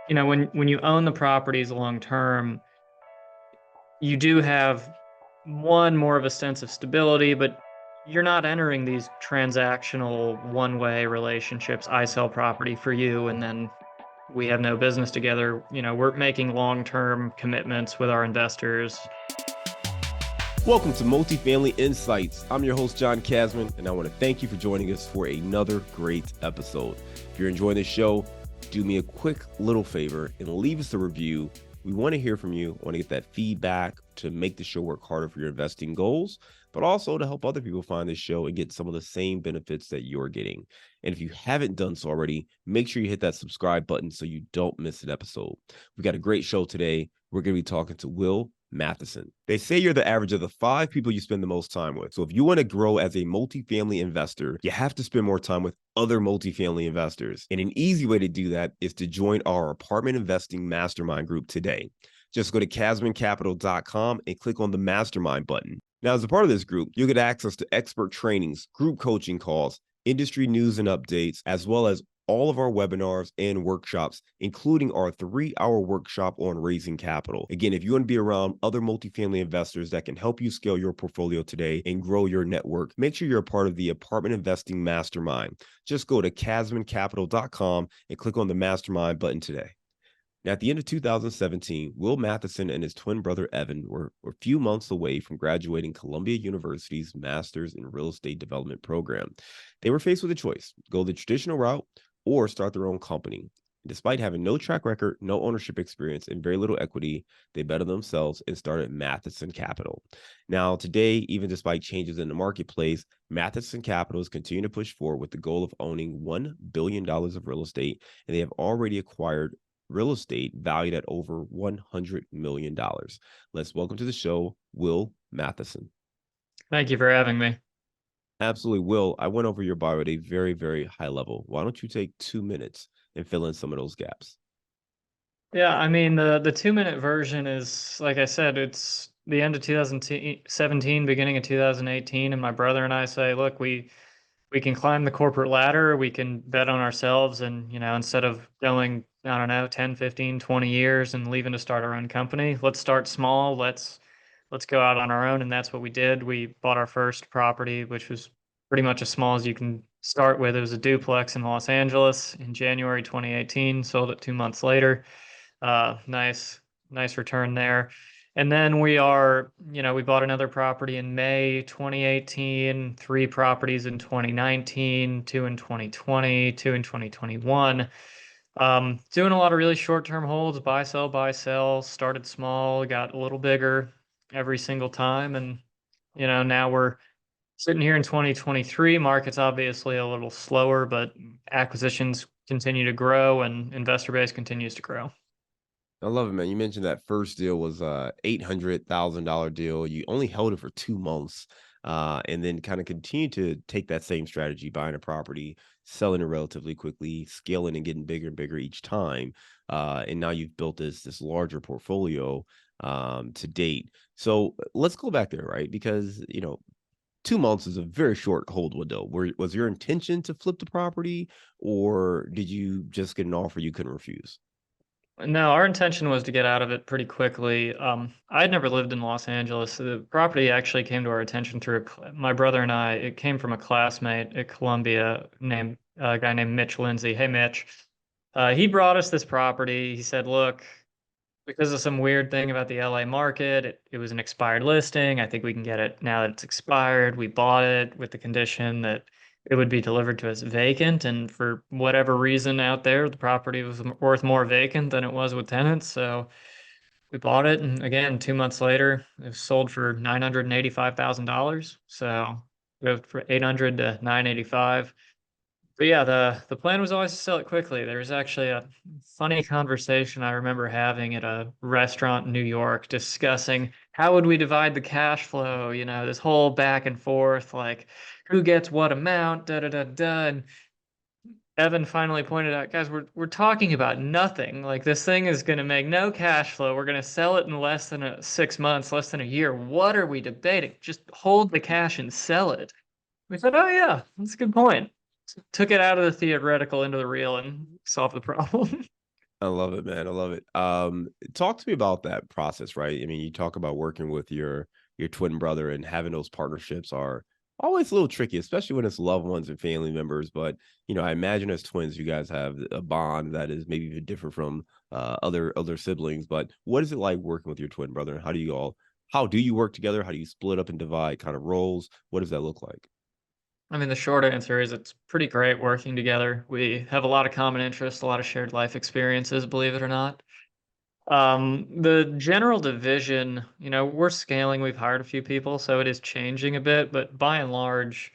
when you own the properties long term, you do have one more of a sense of stability, but you're not entering these transactional one-way relationships. I sell property for you, and then we have no business together. We're making long-term commitments with our investors. Welcome to Multifamily Insights. I'm your host, John Casman, and I want to thank you for joining us for another great episode. If you're enjoying this show, do me a quick little favor and leave us a review. We want to hear from you. I want to get that feedback to make the show work harder for your investing goals, but also to help other people find this show and get some of the same benefits that you're getting. And if you haven't done so already, make sure you hit that subscribe button so you don't miss an episode. We got a great show today. We're going to be talking to Will Matheson. They say you're the average of the 5 people you spend the most time with. So if you want to grow as a multifamily investor, you have to spend more time with other multifamily investors. And an easy way to do that is to join our apartment investing mastermind group today. Just go to casmancapital.com and click on the mastermind button. Now, as a part of this group, you'll get access to expert trainings, group coaching calls, industry news and updates, as well as all of our webinars and workshops, including our 3-hour workshop on raising capital. Again, if you want to be around other multifamily investors that can help you scale your portfolio today and grow your network, make sure you're a part of the Apartment Investing Mastermind. Just go to casmancapital.com and click on the Mastermind button today. Now, at the end of 2017, Will Matheson and his twin brother Evan were a few months away from graduating Columbia University's Master's in Real Estate Development program. They were faced with a choice: go the traditional route or start their own company. Despite having no track record, no ownership experience, and very little equity, they bettered themselves and started Matheson Capital. Now, today, even despite changes in the marketplace, Matheson Capital is continuing to push forward with the goal of owning $1 billion of real estate, and they have already acquired real estate valued at over $100 million. Let's welcome to the show, Will Matheson. Thank you for having me. Absolutely, Will. I went over your bio at a very, very high level. Why don't you take 2 minutes and fill in some of those gaps? Yeah, I mean the 2-minute version is, like I said, it's the end of 2017, beginning of 2018, and my brother and I say, look, we can climb the corporate ladder, we can bet on ourselves, and instead of going, I don't know, 10, 15, 20 years and leaving to start our own company, let's start small. Let's go out on our own. And that's what we did. We bought our first property, which was pretty much as small as you can start with. It was a duplex in Los Angeles in January 2018, sold it 2 months later. Nice return there. And then we bought another property in May 2018, 3 properties in 2019, 2 in 2020, 2 in 2021. Doing a lot of really short-term holds, buy, sell, started small, got a little bigger every single time. And, now we're sitting here in 2023. Market's obviously a little slower, but acquisitions continue to grow and investor base continues to grow. I love it, man. You mentioned that first deal was a $800,000 deal. You only held it for 2 months, and then kind of continue to take that same strategy, buying a property, selling it relatively quickly, scaling and getting bigger and bigger each time. And now you've built this larger portfolio to date. So let's go back there, right? Because 2 months is a very short hold window. Was your intention to flip the property, or did you just get an offer you couldn't refuse? No, our intention was to get out of it pretty quickly. I'd never lived in Los Angeles. The property actually came to our attention through my brother and I. It came from a classmate at Columbia named a guy named Mitch Lindsay. Hey, Mitch. He brought us this property. He said, look, because of some weird thing about the LA market, it was an expired listing. I think we can get it now that it's expired. We bought it with the condition that it would be delivered to us vacant. And for whatever reason out there, the property was worth more vacant than it was with tenants. So we bought it. And again, 2 months later, it was sold for $985,000. So we went for 800 to 985. But yeah, the plan was always to sell it quickly. There was actually a funny conversation I remember having at a restaurant in New York discussing how would we divide the cash flow, this whole back and forth, like who gets what amount, da da da da. And Evan finally pointed out, guys, we're talking about nothing. Like this thing is going to make no cash flow. We're going to sell it in less than 6 months, less than a year. What are we debating? Just hold the cash and sell it. We said, oh yeah, that's a good point. Took it out of the theoretical into the real and solved the problem. I love it, man. I love it. Talk to me about that process, right? I mean, you talk about working with your twin brother and having those partnerships are always a little tricky, especially when it's loved ones and family members. But I imagine as twins, you guys have a bond that is maybe even different from other siblings. But what is it like working with your twin brother? And how do you work together? How do you split up and divide kind of roles? What does that look like? I mean, the short answer is it's pretty great working together. We have a lot of common interests, a lot of shared life experiences, believe it or not. The general division, we're scaling, we've hired a few people, so it is changing a bit, but by and large,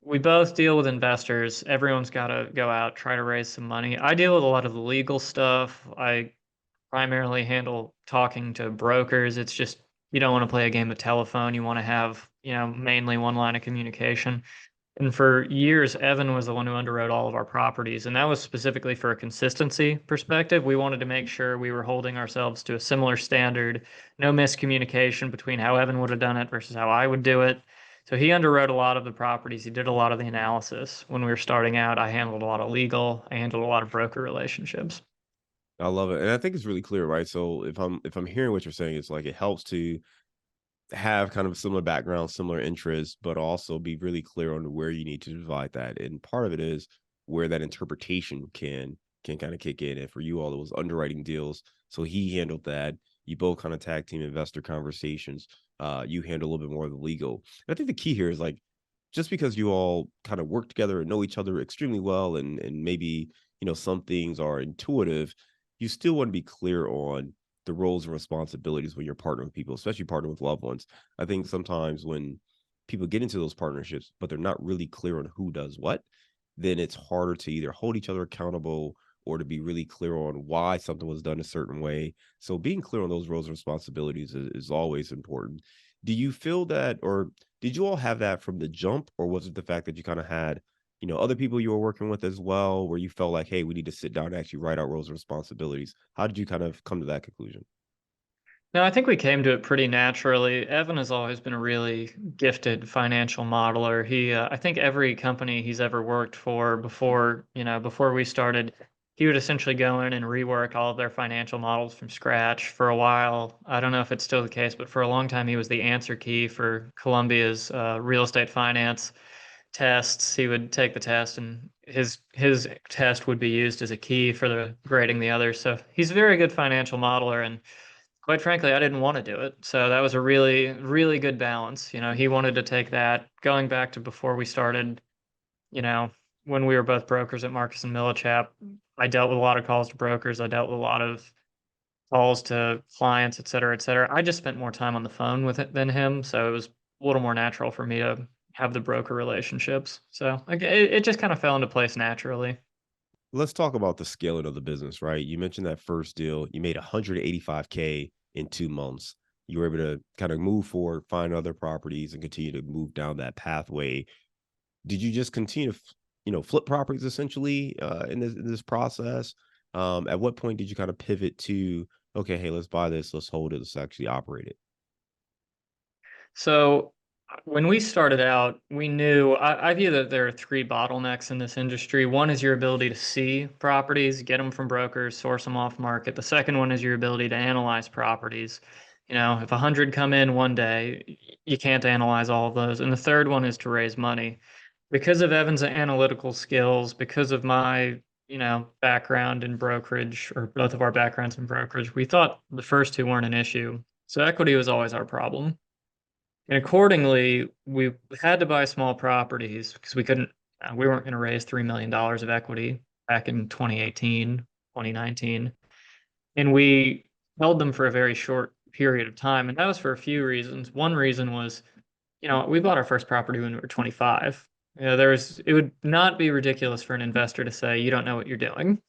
we both deal with investors. Everyone's got to go out, try to raise some money. I deal with a lot of the legal stuff. I primarily handle talking to brokers. It's just you don't want to play a game of telephone. You want to have, mainly one line of communication. And for years, Evan was the one who underwrote all of our properties. And that was specifically for a consistency perspective. We wanted to make sure we were holding ourselves to a similar standard, no miscommunication between how Evan would have done it versus how I would do it. So he underwrote a lot of the properties. He did a lot of the analysis. When we were starting out, I handled a lot of legal, I handled a lot of broker relationships. I love it, and I think it's really clear, right? So if I'm hearing what you're saying, it's like it helps to have kind of a similar background, similar interests, but also be really clear on where you need to divide that. And part of it is where that interpretation can kind of kick in. And for you all, it was underwriting deals. So he handled that. You both kind of tag team investor conversations. You handle a little bit more of the legal. And I think the key here is like just because you all kind of work together and know each other extremely well, and maybe some things are intuitive, you still want to be clear on the roles and responsibilities when you're partnering with people, especially partnering with loved ones. I think sometimes when people get into those partnerships, but they're not really clear on who does what, then it's harder to either hold each other accountable or to be really clear on why something was done a certain way. So being clear on those roles and responsibilities is always important. Do you feel that, or did you all have that from the jump, or was it the fact that you kind of had, other people you were working with as well, where you felt like, hey, we need to sit down and actually write out roles and responsibilities? How did you kind of come to that conclusion? No, I think we came to it pretty naturally. Evan has always been a really gifted financial modeler. I think every company he's ever worked for before we started, he would essentially go in and rework all of their financial models from scratch. For a while, I don't know if it's still the case, but for a long time, he was the answer key for Columbia's real estate finance tests. He would take the test, and his test would be used as a key for the grading the others. So he's a very good financial modeler, and quite frankly, I didn't want to do it. So that was a really, really good balance. He wanted to take that going back to before we started, you know, when we were both brokers at Marcus and Millichap. I dealt with a lot of calls to brokers. I dealt with a lot of calls to clients, et cetera, et cetera. I just spent more time on the phone with it than him. So it was a little more natural for me to have the broker relationships. So it just kind of fell into place naturally. Let's talk about the scaling of the business, right? You mentioned that first deal, you made 185K in 2 months. You were able to kind of move forward, find other properties, and continue to move down that pathway. Did you just continue to, flip properties essentially in this process? At what point did you kind of pivot to, okay, hey, let's buy this, let's hold it, let's actually operate it? So when we started out, we knew I view that there are three bottlenecks in this industry. One is your ability to see properties, get them from brokers, source them off market. The second one is your ability to analyze properties. If 100 come in one day, you can't analyze all of those. And the third one is to raise money. Because of Evan's analytical skills, because of my, background in brokerage, or both of our backgrounds in brokerage, we thought the first two weren't an issue. So equity was always our problem. And accordingly, we had to buy small properties because we weren't going to raise $3 million of equity back in 2018, 2019. And we held them for a very short period of time. And that was for a few reasons. One reason was, we bought our first property when we were 25. It would not be ridiculous for an investor to say, you don't know what you're doing.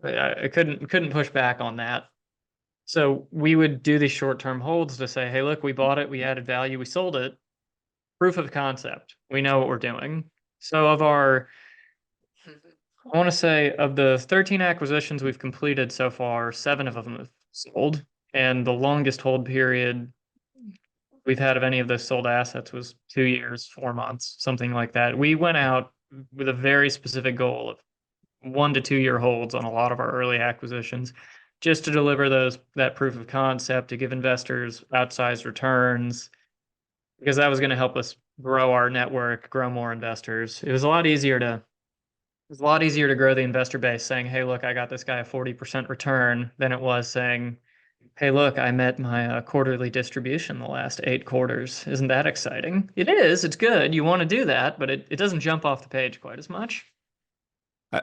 I couldn't push back on that. So we would do these short-term holds to say, hey, look, we bought it, we added value, we sold it. Proof of concept. We know what we're doing. So I want to say of the 13 acquisitions we've completed so far, seven of them have sold. And the longest hold period we've had of any of those sold assets was 2 years, 4 months, something like that. We went out with a very specific goal of 1 to 2 year holds on a lot of our early acquisitions, just to deliver that proof of concept to give investors outsized returns, because that was going to help us grow our network, grow more investors. It was a lot easier to grow the investor base saying, "Hey, look, I got this guy a 40% return," than it was saying, "Hey, look, I met my quarterly distribution the last 8 quarters. Isn't that exciting?" It is. It's good. You want to do that, but it doesn't jump off the page quite as much.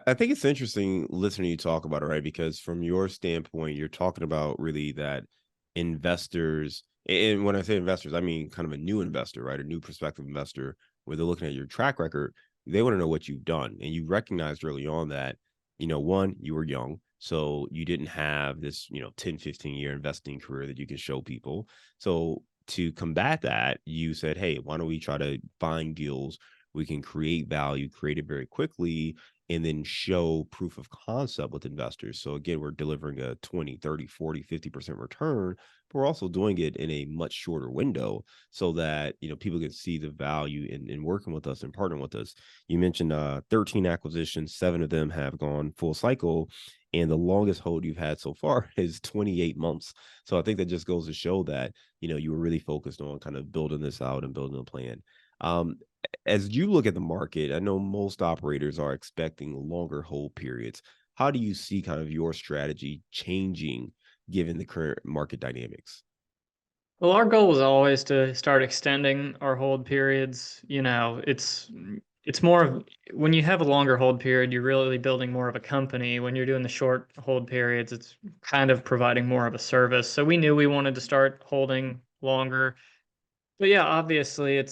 I think it's interesting listening to you talk about it, right? Because from your standpoint, you're talking about really that investors, and when I say investors, I mean kind of a new investor, right? A new prospective investor, where they're looking at your track record, they want to know what you've done. And you recognized early on that, one, you were young. So you didn't have this, 10, 15-year investing career that you can show people. So to combat that, you said, hey, why don't we try to find deals we can create value, create it very quickly, and then show proof of concept with investors. So again, we're delivering a 20, 30, 40, 50% return, but we're also doing it in a much shorter window so that, people can see the value in working with us and partnering with us. You mentioned 13 acquisitions, 7 of them have gone full cycle. And the longest hold you've had so far is 28 months. So I think that just goes to show that, you were really focused on kind of building this out and building a plan. Um, as you look at the market, I know most operators are expecting longer hold periods. How do you see kind of your strategy changing given the current market dynamics? Well, our goal was always to start extending our hold periods. It's more of, when you have a longer hold period, you're really building more of a company. When you're doing the short hold periods, it's kind of providing more of a service. So we knew we wanted to start holding longer. But yeah, obviously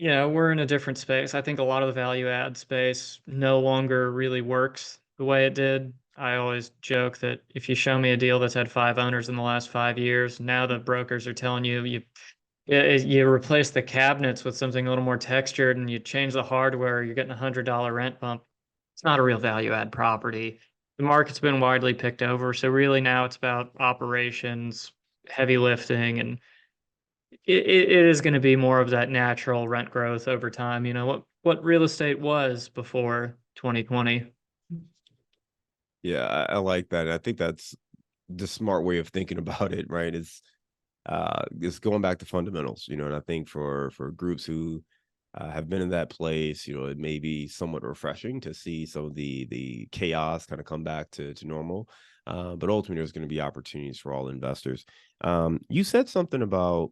we're in a different space. I think a lot of the value add space no longer really works the way it did. I always joke that if you show me a deal that's had 5 owners in the last 5 years, now the brokers are telling you replace the cabinets with something a little more textured and you change the hardware, you're getting $100 rent bump. It's not a real value add property. The market's been widely picked over, so really now it's about operations, heavy lifting, and it is going to be more of that natural rent growth over time. What real estate was before 2020. Yeah, I like that. I think that's the smart way of thinking about it, right? It's going back to fundamentals, and I think for groups who have been in that place, it may be somewhat refreshing to see some of the chaos kind of come back to normal. But ultimately, there's going to be opportunities for all investors. You said something about,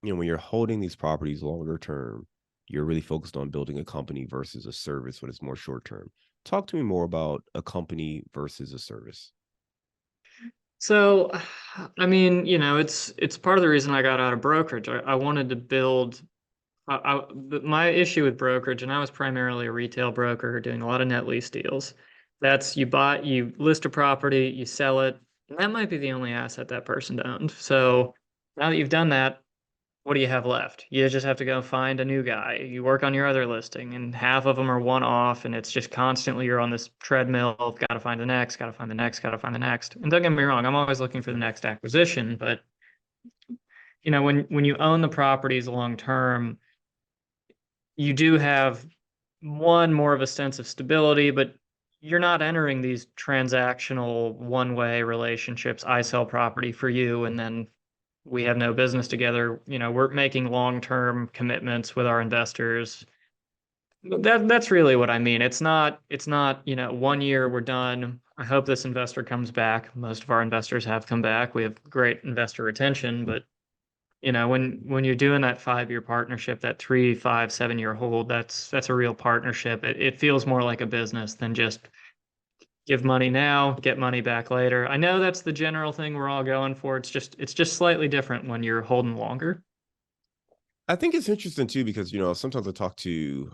when you're holding these properties longer term, you're really focused on building a company versus a service when it's more short term. Talk to me more about a company versus a service. So, I mean, it's part of the reason I got out of brokerage. I wanted to build. My issue with brokerage, and I was primarily a retail broker doing a lot of net lease deals. That's, you list a property, you sell it, and that might be the only asset that person owned. So now that you've done that, what do you have left? You just have to go find a new guy. You work on your other listing, and half of them are one off, and it's just constantly you're on this treadmill of got to find the next, got to find the next, got to find the next. And don't get me wrong, I'm always looking for the next acquisition, but when you own the properties long term, you do have one more of a sense of stability, but you're not entering these transactional one-way relationships. I sell property for you, and then we have no business together. We're making long-term commitments with our investors. That's really what I mean. It's not, 1 year we're done. I hope this investor comes back. Most of our investors have come back. We have great investor retention, but when you're doing that 5 year partnership, that 3, 5, 7 year hold, that's a real partnership. It feels more like a business than just give money now, get money back later. I know that's the general thing we're all going for. It's just slightly different when you're holding longer. I think it's interesting too because sometimes I talk to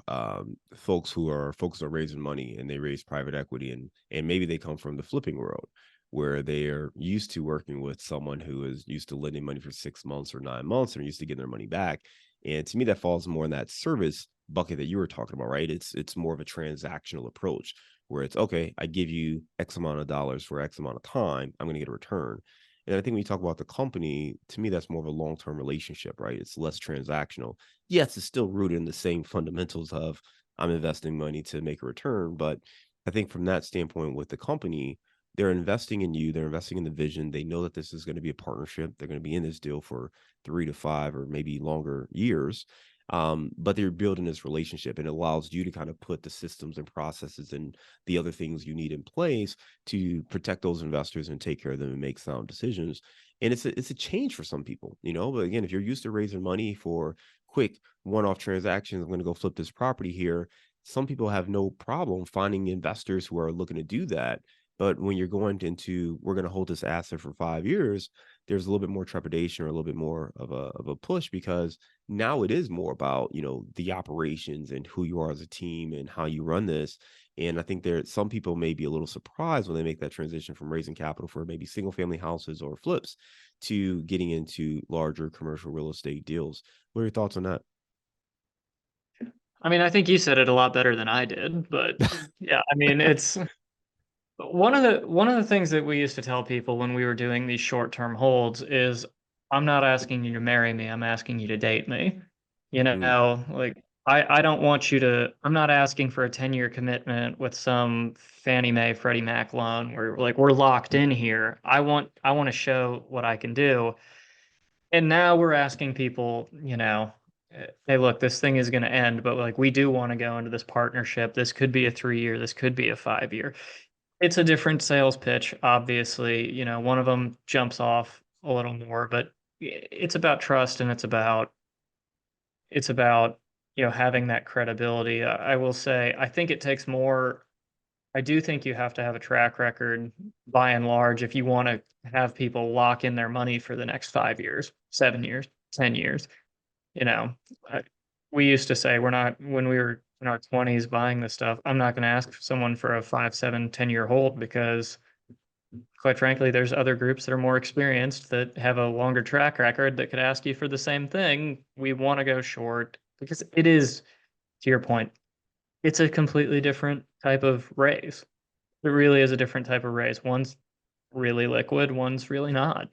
folks who are focused on raising money and they raise private equity and maybe they come from the flipping world where they are used to working with someone who is used to lending money for 6 months or 9 months and are used to getting their money back. And to me, that falls more in that service bucket that you were talking about, right? It's more of a transactional approach where it's okay, I give you X amount of dollars for X amount of time, I'm going to get a return. And I think when you talk about the company, to me, that's more of a long-term relationship, right? It's less transactional. Yes, it's still rooted in the same fundamentals of I'm investing money to make a return, but I think from that standpoint with the company, they're investing in you, they're investing in the vision. They know that this is going to be a partnership. They're going to be in this deal for 3 to 5 or maybe longer years. But they're building this relationship, and it allows you to kind of put the systems and processes and the other things you need in place to protect those investors and take care of them and make sound decisions. And it's a change for some people, but again, if you're used to raising money for quick one-off transactions, I'm going to go flip this property here. Some people have no problem finding investors who are looking to do that. But when you're going into, we're going to hold this asset for 5 years, there's a little bit more trepidation or a little bit more of a push, because now it is more about, the operations and who you are as a team and how you run this. And I think some people may be a little surprised when they make that transition from raising capital for maybe single family houses or flips to getting into larger commercial real estate deals. What are your thoughts on that? I mean, I think you said it a lot better than I did, but yeah, I mean, it's one of the things that we used to tell people when we were doing these short-term holds is, I'm not asking you to marry me, I'm asking you to date me. Mm, Like I don't want you to, I'm not asking for a 10-year commitment with some Fannie Mae, Freddie Mac loan where like we're locked in here. I want to show what I can do. And now we're asking people, hey, look, this thing is going to end, but like we do want to go into this partnership. This could be a 3 year, this could be a 5 year. It's a different sales pitch, obviously. One of them jumps off a little more, but it's about trust, and it's about having that credibility. I will say, I think it takes more. I do think you have to have a track record by and large if you want to have people lock in their money for the next 5 years, 7 years, 10 years. You know, I, we used to say, we're not, when we were in our 20s buying this stuff, I'm not going to ask someone for a 5, 7, 10-year hold, because quite frankly, there's other groups that are more experienced that have a longer track record that could ask you for the same thing. We want to go short because it is, to your point, it's a completely different type of raise. It really is a different type of raise. One's really liquid, one's really not.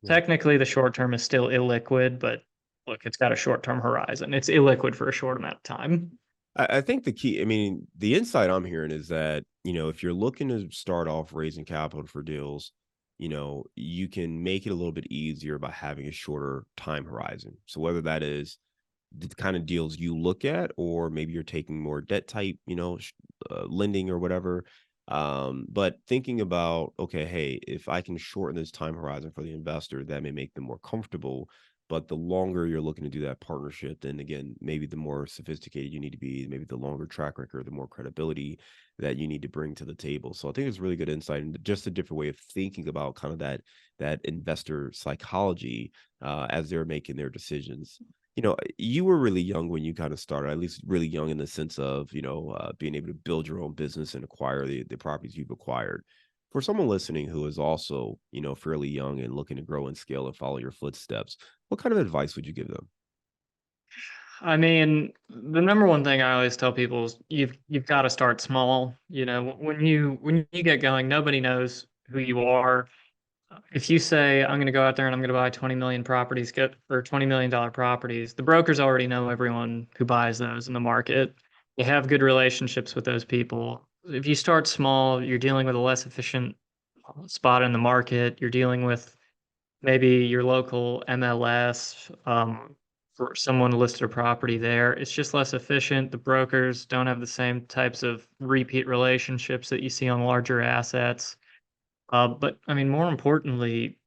yeah. Technically, the short term is still illiquid, but look, it's got a short term horizon. It's illiquid for a short amount of time. I think the key, I mean, the insight I'm hearing is that, if you're looking to start off raising capital for deals, you can make it a little bit easier by having a shorter time horizon. So whether that is the kind of deals you look at, or maybe you're taking more debt type, lending or whatever. But thinking about, okay, hey, if I can shorten this time horizon for the investor, that may make them more comfortable. But the longer you're looking to do that partnership, then again, maybe the more sophisticated you need to be, maybe the longer track record, the more credibility that you need to bring to the table. So I think it's really good insight and just a different way of thinking about kind of that investor psychology as they're making their decisions. You were really young when you kind of started, at least really young in the sense of, being able to build your own business and acquire the properties you've acquired. For someone listening who is also, fairly young and looking to grow and scale and follow your footsteps, what kind of advice would you give them? I mean, the number one thing I always tell people is you've got to start small. When you get going, nobody knows who you are. If you say, I'm going to go out there and I'm going to buy 20 million properties, get for $20 million properties, the brokers already know everyone who buys those in the market. You have good relationships with those people. If you start small, you're dealing with a less efficient spot in the market. You're dealing with maybe your local MLS, for someone listed a property there. It's just less efficient. The brokers don't have the same types of repeat relationships that you see on larger assets. But I mean, more importantly,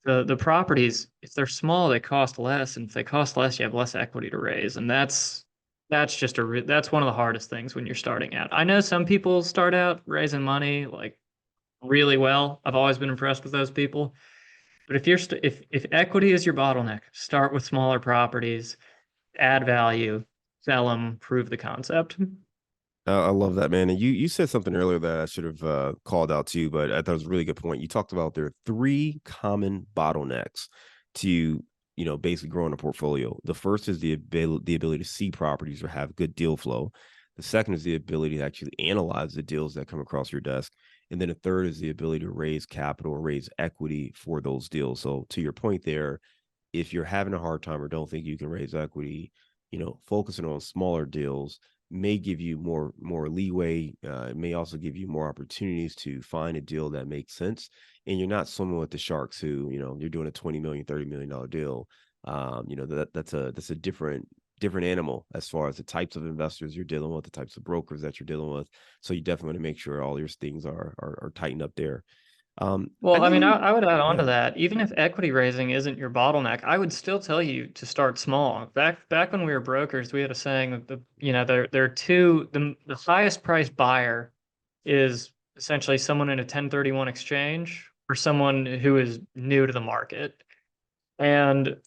the properties, if they're small, they cost less, and if they cost less, you have less equity to raise, and that's one of the hardest things when you're starting out. I know some people start out raising money like really well. I've always been impressed with those people. But if equity is your bottleneck, start with smaller properties, add value, sell them, prove the concept. I love that, man. And you said something earlier that I should have called out to you, but I thought it was a really good point. You talked about there are three common bottlenecks to, basically growing a portfolio. The first is the ability to see properties or have good deal flow. The second is the ability to actually analyze the deals that come across your desk. And then the third is the ability to raise capital or raise equity for those deals. So to your point there, if you're having a hard time or don't think you can raise equity, focusing on smaller deals may give you more leeway. It may also give you more opportunities to find a deal that makes sense. And you're not swimming with the sharks who, you're doing a 20 million, $30 million deal. That's a different animal as far as the types of investors you're dealing with, the types of brokers that you're dealing with. So you definitely want to make sure all your things are tightened up there. I Well, I know mean, you. I would add on to Yeah. that. Even if equity raising isn't your bottleneck, I would still tell you to start small. Back when we were brokers, we had a saying that there are the highest priced buyer is essentially someone in a 1031 exchange or someone who is new to the market. And,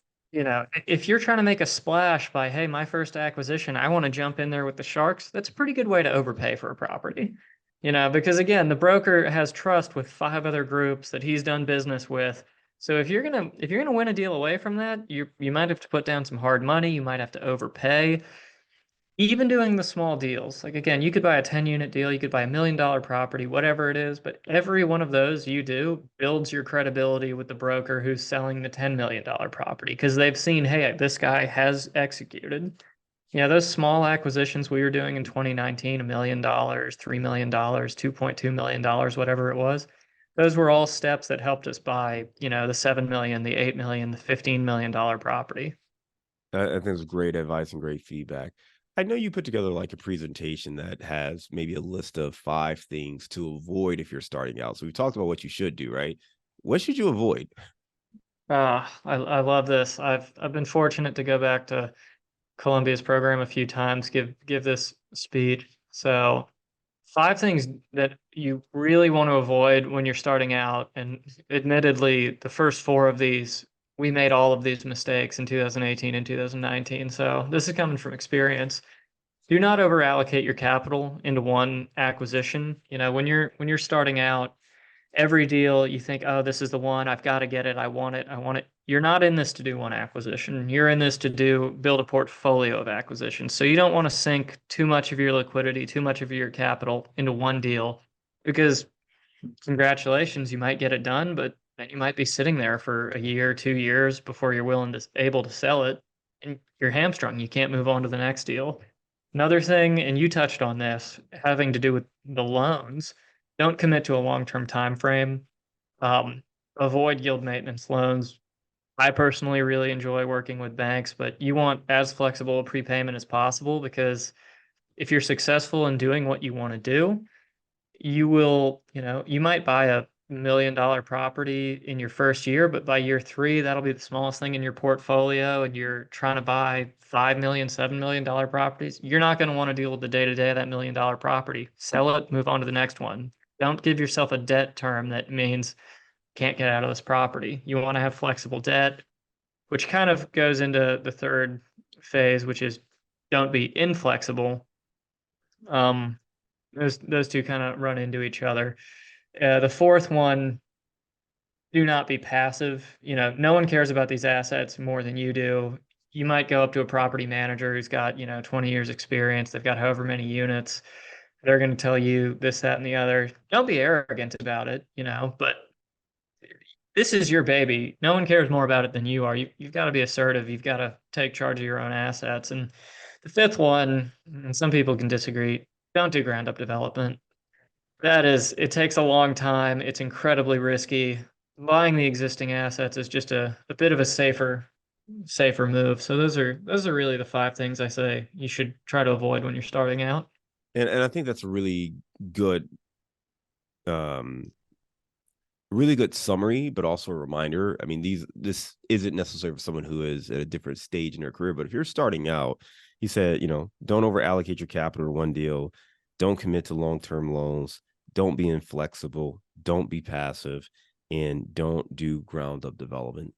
if you're trying to make a splash by, hey, my first acquisition, I want to jump in there with the sharks, that's a pretty good way to overpay for a property. Because again, the broker has trust with five other groups that he's done business with. So if you're gonna win a deal away from that, you might have to put down some hard money, you might have to overpay. Even doing the small deals, like again, you could buy a 10-unit deal, you could buy $1 million property, whatever it is, but every one of those you do builds your credibility with the broker who's selling the $10 million property because they've seen, hey, this guy has executed. Those small acquisitions we were doing in 2019, $1 million, $3 million, $2.2 million, whatever it was, those were all steps that helped us buy, the 7 million, the 8 million, the $15 million property. I think it's great advice and great feedback. I know you put together like a presentation that has maybe a list of 5 things to avoid if you're starting out. So we talked about what you should do, right? What should you avoid? I love this. I've been fortunate to go back to Columbia's program a few times, give this speech. So 5 things that you really want to avoid when you're starting out. And admittedly, the first four of these, we made all of these mistakes in 2018 and 2019. So this is coming from experience. Do not over allocate your capital into one acquisition. When you're starting out, every deal you think, oh, this is the one, I've got to get it, I want it. You're not in this to do one acquisition. You're in this to build a portfolio of acquisitions. So you don't want to sink too much of your liquidity, too much of your capital into one deal because congratulations, you might get it done, but then you might be sitting there for a year, 2 years before you're able to sell it, and you're hamstrung. You can't move on to the next deal. Another thing, and you touched on this, having to do with the loans, don't commit to a long-term time frame. Um, Avoid yield maintenance loans. I personally really enjoy working with banks, but you want as flexible a prepayment as possible because if you're successful in doing what you want to do, you might buy a $1 million property in your first year, but by year three, that'll be the smallest thing in your portfolio. And you're trying to buy 5 million, $7 million properties. You're not going to want to deal with the day-to-day of that $1 million property. Sell it, move on to the next one. Don't give yourself a debt term that means can't get out of this property. You want to have flexible debt, which kind of goes into the third phase, which is don't be inflexible. Um, those two kind of run into each other. The fourth one, do not be passive. No one cares about these assets more than you do. You might go up to a property manager who's got, 20 years experience. They've got however many units. They're going to tell you this, that, and the other. Don't be arrogant about it, but this is your baby. No one cares more about it than you are. You've got to be assertive. You've got to take charge of your own assets. And the fifth one, and some people can disagree, don't do ground up development. It takes a long time. It's incredibly risky. Buying the existing assets is just a bit of a safer move. So those are really the 5 things I say you should try to avoid when you're starting out. And I think that's a good um really good summary, but also a reminder. I mean, this isn't necessarily for someone who is at a different stage in their career, but if you're starting out, he said, don't over allocate your capital to one deal, don't commit to long-term loans, don't be inflexible, don't be passive, and don't do ground up development.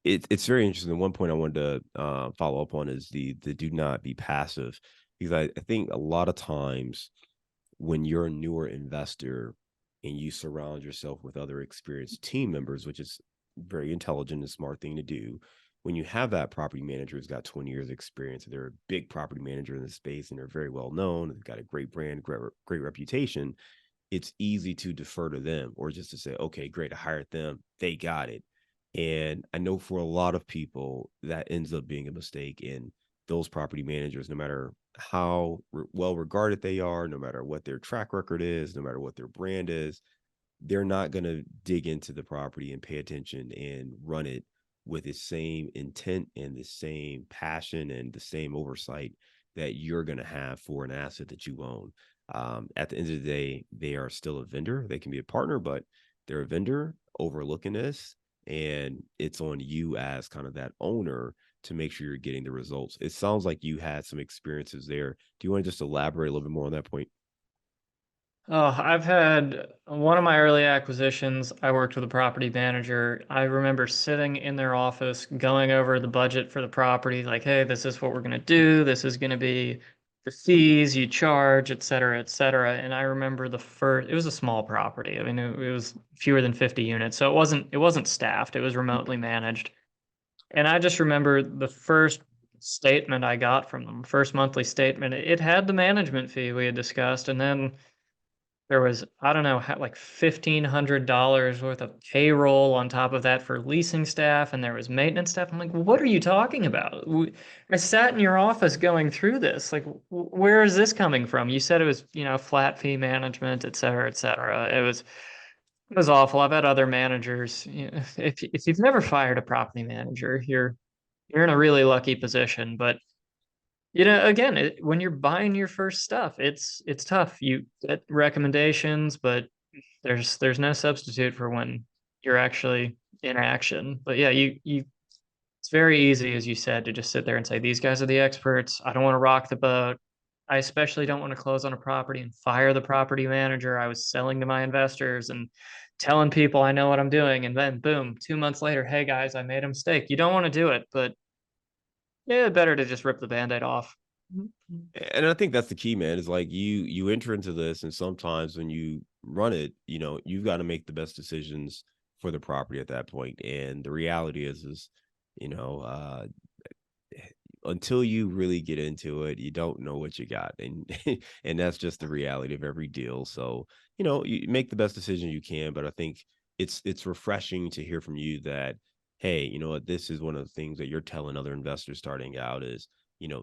It's very interesting. The one point I wanted to follow up on is the do not be passive, because I think a lot of times when you're a newer investor and you surround yourself with other experienced team members, which is very intelligent and smart thing to do. When you have that property manager who's got 20 years experience, they're a big property manager in the space and they're very well known, they've got a great brand, great reputation, it's easy to defer to them or just to say, okay, great, I hired them, they got it. And I know for a lot of people that ends up being a mistake. And those property managers, no matter how well regarded they are, no matter what their track record is, no matter what their brand is, they're not going to dig into the property and pay attention and run it with the same intent and the same passion and the same oversight that you're going to have for an asset that you own. At the end of the day, they are still a vendor. They can be a partner, but they're a vendor overlooking this. And it's on you as kind of that owner to make sure you're getting the results. It sounds like you had some experiences there. Do you want to just elaborate a little bit more on that point? Oh, I've had one of my early acquisitions. I worked with a property manager. I remember sitting in their office going over the budget for the property, like, hey, this is what we're going to do. This is going to be the fees you charge, et cetera, et cetera. And I remember it was a small property. I mean, it was fewer than 50 units. So it wasn't staffed. It was remotely managed. And I just remember the first statement I got from them, first monthly statement, it had the management fee we had discussed. And then there was, I don't know, like $1,500 worth of payroll on top of that for leasing staff, and there was maintenance staff. I'm like, what are you talking about? I sat in your office going through this. Like, where is this coming from? You said it was, flat fee management, et cetera, et cetera. It was awful. I've had other managers. If you've never fired a property manager, you're in a really lucky position. But again, when you're buying your first stuff, it's tough. You get recommendations, but there's no substitute for when you're actually in action. But yeah, it's very easy, as you said, to just sit there and say, these guys are the experts. I don't want to rock the boat. I especially don't want to close on a property and fire the property manager. I was selling to my investors and telling people I know what I'm doing. And then boom, 2 months later, hey guys, I made a mistake. You don't want to do it, but yeah, better to just rip the Band-Aid off. And I think that's the key, man. Is like you enter into this, and sometimes when you run it, you've got to make the best decisions for the property at that point. And the reality is, you know, uh, until you really get into it, you don't know what you got, and and that's just the reality of every deal. So you make the best decision you can, but I think it's refreshing to hear from you that, hey, you know what, this is one of the things that you're telling other investors starting out is,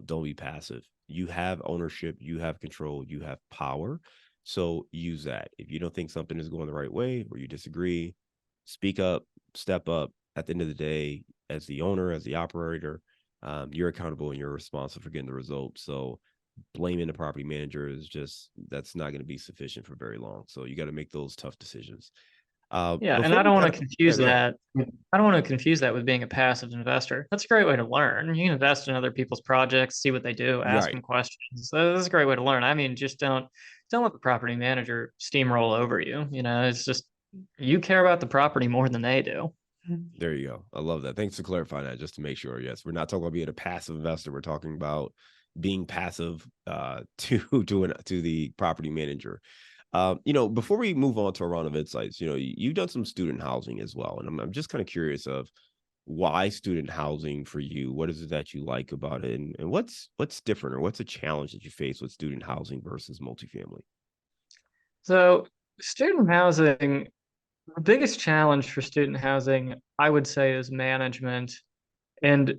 don't be passive. You have ownership, you have control, you have power. So use that. If you don't think something is going the right way or you disagree, speak up, step up. At the end of the day, as the owner, as the operator, you're accountable and you're responsible for getting the results. So blaming the property manager is just, that's not going to be sufficient for very long. So you got to make those tough decisions. Yeah, and Before I we don't kind want of, to confuse go ahead. that. I don't want to confuse that with being a passive investor. That's a great way to learn. You can invest in other people's projects, see what they do, ask Right. them questions. That's a great way to learn. I mean, just don't let the property manager steamroll over you. It's just you care about the property more than they do. There you go. I love that. Thanks for clarifying that just to make sure. Yes, we're not talking about being a passive investor. We're talking about being passive to the property manager. Before we move on to a round of insights, you've done some student housing as well. And I'm just kind of curious of why student housing for you. What is it that you like about it? And what's different, or what's a challenge that you face with student housing versus multifamily? So, student housing, the biggest challenge for student housing, I would say, is management. And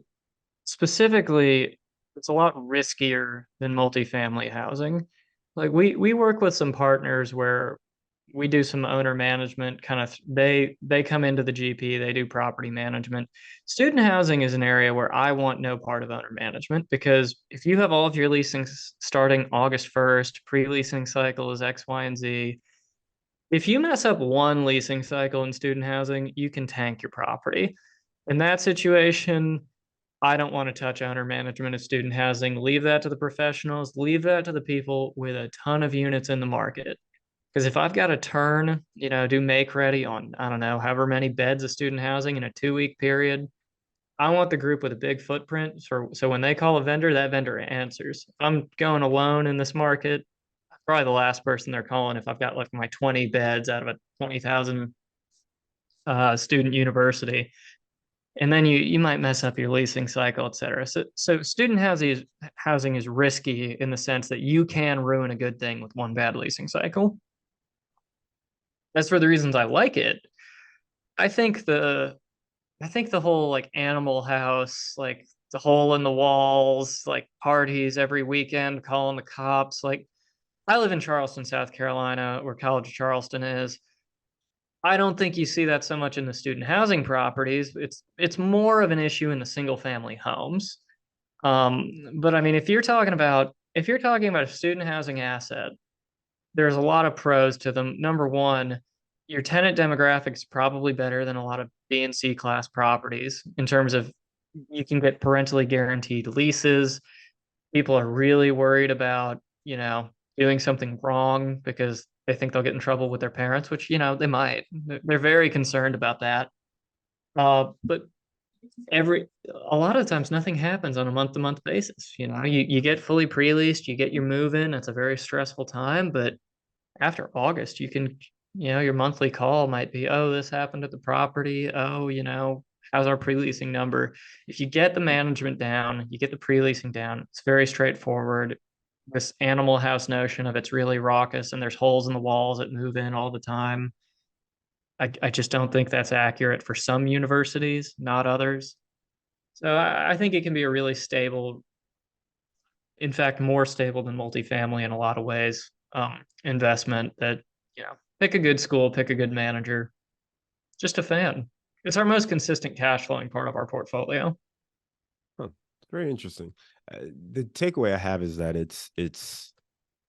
specifically, it's a lot riskier than multifamily housing. Like we work with some partners where we do some owner management kind of they come into the GP, they do property management. Student housing is an area where I want no part of owner management because if you have all of your leasing starting August 1st, pre-leasing cycle is X, Y, and Z. If you mess up one leasing cycle in student housing, you can tank your property. In that situation, I don't want to touch owner management of student housing. Leave that to the professionals. Leave that to the people with a ton of units in the market. Because if I've got to turn, do make ready on, I don't know, however many beds of student housing in a 2 week period, I want the group with a big footprint. So when they call a vendor, that vendor answers. If I'm going alone in this market, I'm probably the last person they're calling if I've got like my 20 beds out of a 20,000 student university, and then you might mess up your leasing cycle, et cetera. So student housing is risky in the sense that you can ruin a good thing with one bad leasing cycle. As for the reasons I like it, I think the I think the whole like Animal House, like It's a hole in the walls, like parties every weekend, calling the cops. Like, I live in Charleston, South Carolina, where College of Charleston is. I don't think you see that so much in the student housing properties. It's more of an issue in the single family homes. But I mean, if you're talking about a student housing asset, there's a lot of pros to them. Number one, your tenant demographic is probably better than a lot of B and C class properties in terms of you can get parentally guaranteed leases. People are really worried about, doing something wrong because they think they'll get in trouble with their parents, which, they might. They're very concerned about that. But a lot of times nothing happens on a month to month basis. You get fully pre-leased, you get your move in. It's a very stressful time, but after August, you can, your monthly call might be, oh, this happened at the property. Oh, how's our pre-leasing number? If you get the management down, you get the pre-leasing down, it's very straightforward. This animal house notion of it's really raucous and there's holes in the walls that move in all the time. I just don't think that's accurate for some universities, not others. So I think it can be a really stable, in fact, more stable than multifamily in a lot of ways, investment that, pick a good school, pick a good manager. Just a fan. It's our most consistent cash flowing part of our portfolio. Huh. Very interesting. The takeaway I have is that it's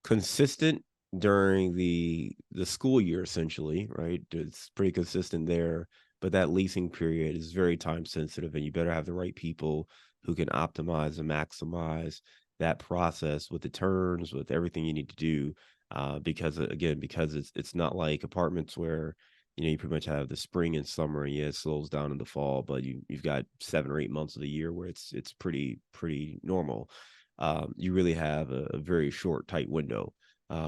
consistent during the school year, essentially, right? It's pretty consistent there, but that leasing period is very time sensitive, and you better have the right people who can optimize and maximize that process with the turns, with everything you need to do. Because again, because it's not like apartments where you pretty much have the spring and summer, and yeah, it slows down in the fall, but you've got 7 or 8 months of the year where it's pretty normal. You really have a very short, tight window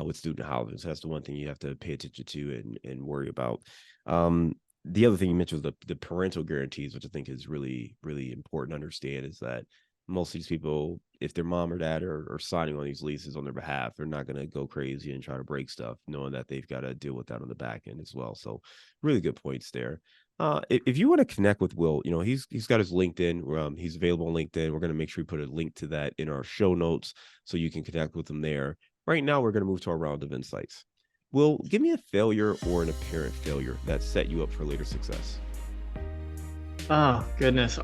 with student housing. So that's the one thing you have to pay attention to and worry about. The other thing you mentioned was the parental guarantees, which I think is really, really important to understand, is that most of these people, if their mom or dad are signing on these leases on their behalf, they're not going to go crazy and try to break stuff, knowing that they've got to deal with that on the back end as well. So really good points there. If you want to connect with Will, he's got his LinkedIn. He's available on LinkedIn. We're going to make sure we put a link to that in our show notes so you can connect with him there. Right now, we're going to move to our round of insights. Will, give me a failure or an apparent failure that set you up for later success. Oh, goodness.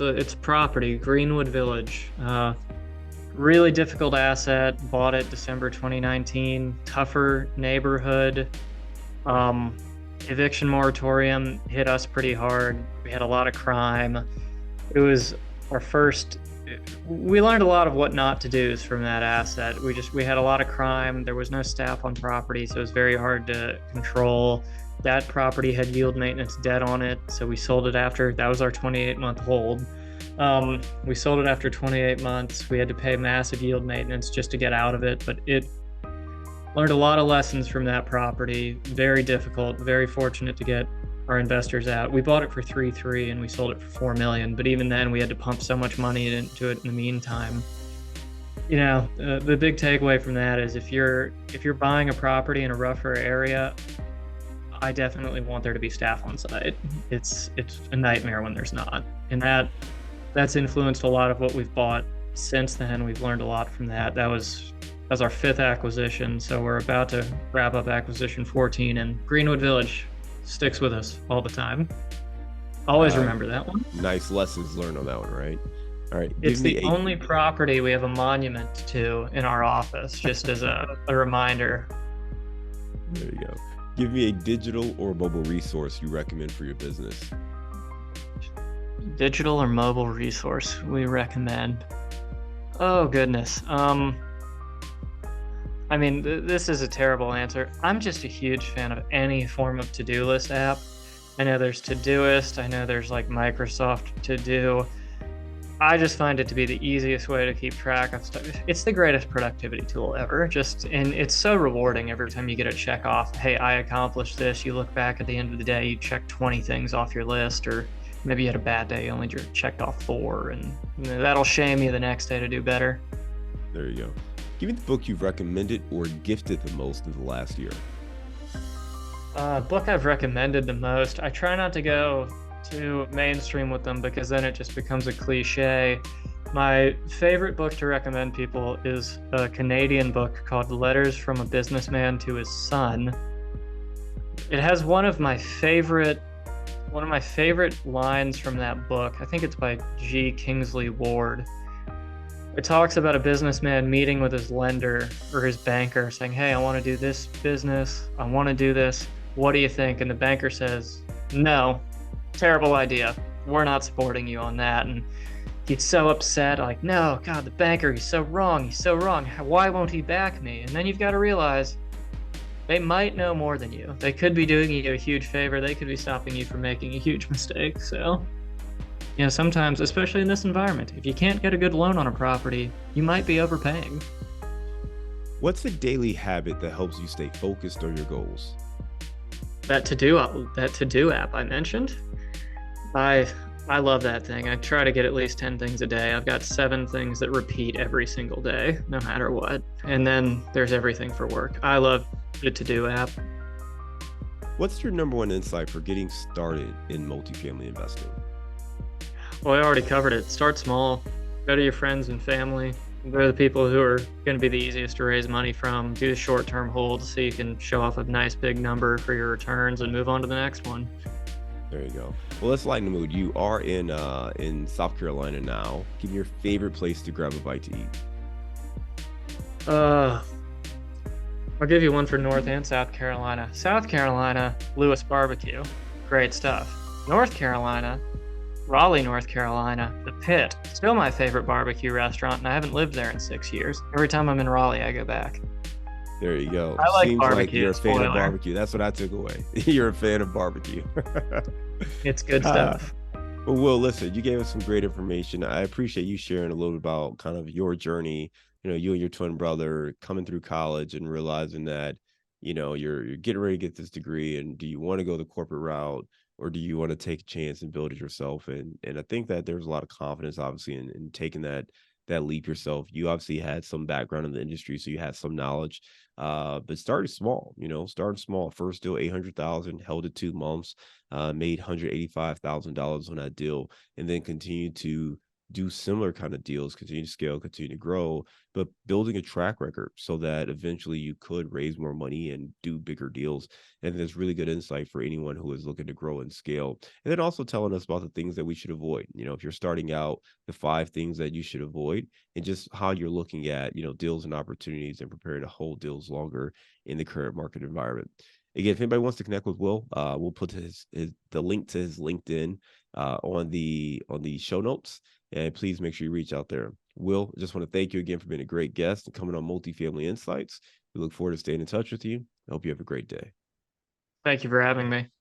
It's property, Greenwood Village. Really difficult asset. Bought it December 2019. Tougher neighborhood. Eviction moratorium hit us pretty hard. We had a lot of crime. It was our first. We learned a lot of what not to do from that asset. We had a lot of crime. There was no staff on property, so it was very hard to control. That property had yield maintenance debt on it, so we sold it after. That was our 28-month hold. We sold it after 28 months. We had to pay massive yield maintenance just to get out of it, but it learned a lot of lessons from that property. Very difficult, very fortunate to get our investors out. We bought it for 3.3 and we sold it for $4 million, but even then we had to pump so much money into it in the meantime. The big takeaway from that is if you're buying a property in a rougher area, I definitely want there to be staff on site. It's a nightmare when there's not. And that's influenced a lot of what we've bought since then. We've learned a lot from that. That was our 5th acquisition. So we're about to wrap up acquisition 14, and Greenwood Village sticks with us all the time. Always remember that one. Nice lessons learned on that one, right? All right. It's the only property we have a monument to in our office, just as a reminder. There you go. Give me a digital or mobile resource you recommend for your business. Digital or mobile resource we recommend. Oh, goodness. This is a terrible answer. I'm just a huge fan of any form of to-do list app. I know there's Todoist. I know there's like Microsoft To Do. I just find it to be the easiest way to keep track of stuff. It's the greatest productivity tool ever. And it's so rewarding every time you get a check off. Hey, I accomplished this. You look back at the end of the day, you check 20 things off your list, or maybe you had a bad day, you only checked off 4, and that'll shame you the next day to do better. There you go. Give me the book you've recommended or gifted the most in the last year. Book I've recommended the most. I try not to go too mainstream with them because then it just becomes a cliche. My favorite book to recommend people is a Canadian book called Letters from a Businessman to His Son. It has one of my favorite lines from that book. I think it's by G. Kingsley Ward. It talks about a businessman meeting with his lender or his banker saying, "Hey, I want to do this business. I want to do this. What do you think?" And the banker says, "No, terrible idea. We're not supporting you on that." And he's so upset, like, "No, God, the banker, he's so wrong. He's so wrong. Why won't he back me?" And then you've got to realize they might know more than you. They could be doing you a huge favor. They could be stopping you from making a huge mistake. So, sometimes, especially in this environment, if you can't get a good loan on a property, you might be overpaying. What's a daily habit that helps you stay focused on your goals? That to do app I mentioned, I I love that thing. I try to get at least 10 things a day. I've got 7 things that repeat every single day, no matter what. And then there's everything for work. I love the to-do app. What's your number one insight for getting started in multifamily investing? Well, I already covered it. Start small. Go to your friends and family. They're the people who are going to be the easiest to raise money from. Do the short-term holds so you can show off a nice big number for your returns and move on to the next one. There you go. Well, let's lighten the mood. You are in South Carolina now. Give me your favorite place to grab a bite to eat. I'll give you one for North and South Carolina. South Carolina, Lewis Barbecue. Great stuff. North Carolina, Raleigh, North Carolina, The Pit. Still my favorite barbecue restaurant, and I haven't lived there in 6 years. Every time I'm in Raleigh, I go back. There you go. I like Seems like barbecue. you're a fan of Spoiler. barbecue. That's what I took away. You're a fan of barbecue. It's good stuff. Well, Will, listen, you gave us some great information. I appreciate you sharing a little bit about kind of your journey, you and your twin brother coming through college and realizing that, you're getting ready to get this degree, and do you want to go the corporate route, or do you want to take a chance and build it yourself? And I think that there's a lot of confidence, obviously, in taking that leap yourself. You obviously had some background in the industry, so you had some knowledge. But started small, started small. First deal, 800,000, held it 2 months, made $185,000 on that deal, and then continued to do similar kind of deals, continue to scale, continue to grow, but building a track record so that eventually you could raise more money and do bigger deals. And there's really good insight for anyone who is looking to grow and scale. And then also telling us about the things that we should avoid. If you're starting out, the 5 things that you should avoid, and just how you're looking at, deals and opportunities and preparing to hold deals longer in the current market environment. Again, if anybody wants to connect with Will, we'll put the link to his LinkedIn on the show notes. And please make sure you reach out there. Will, I just want to thank you again for being a great guest and coming on Multifamily Insights. We look forward to staying in touch with you. I hope you have a great day. Thank you for having me.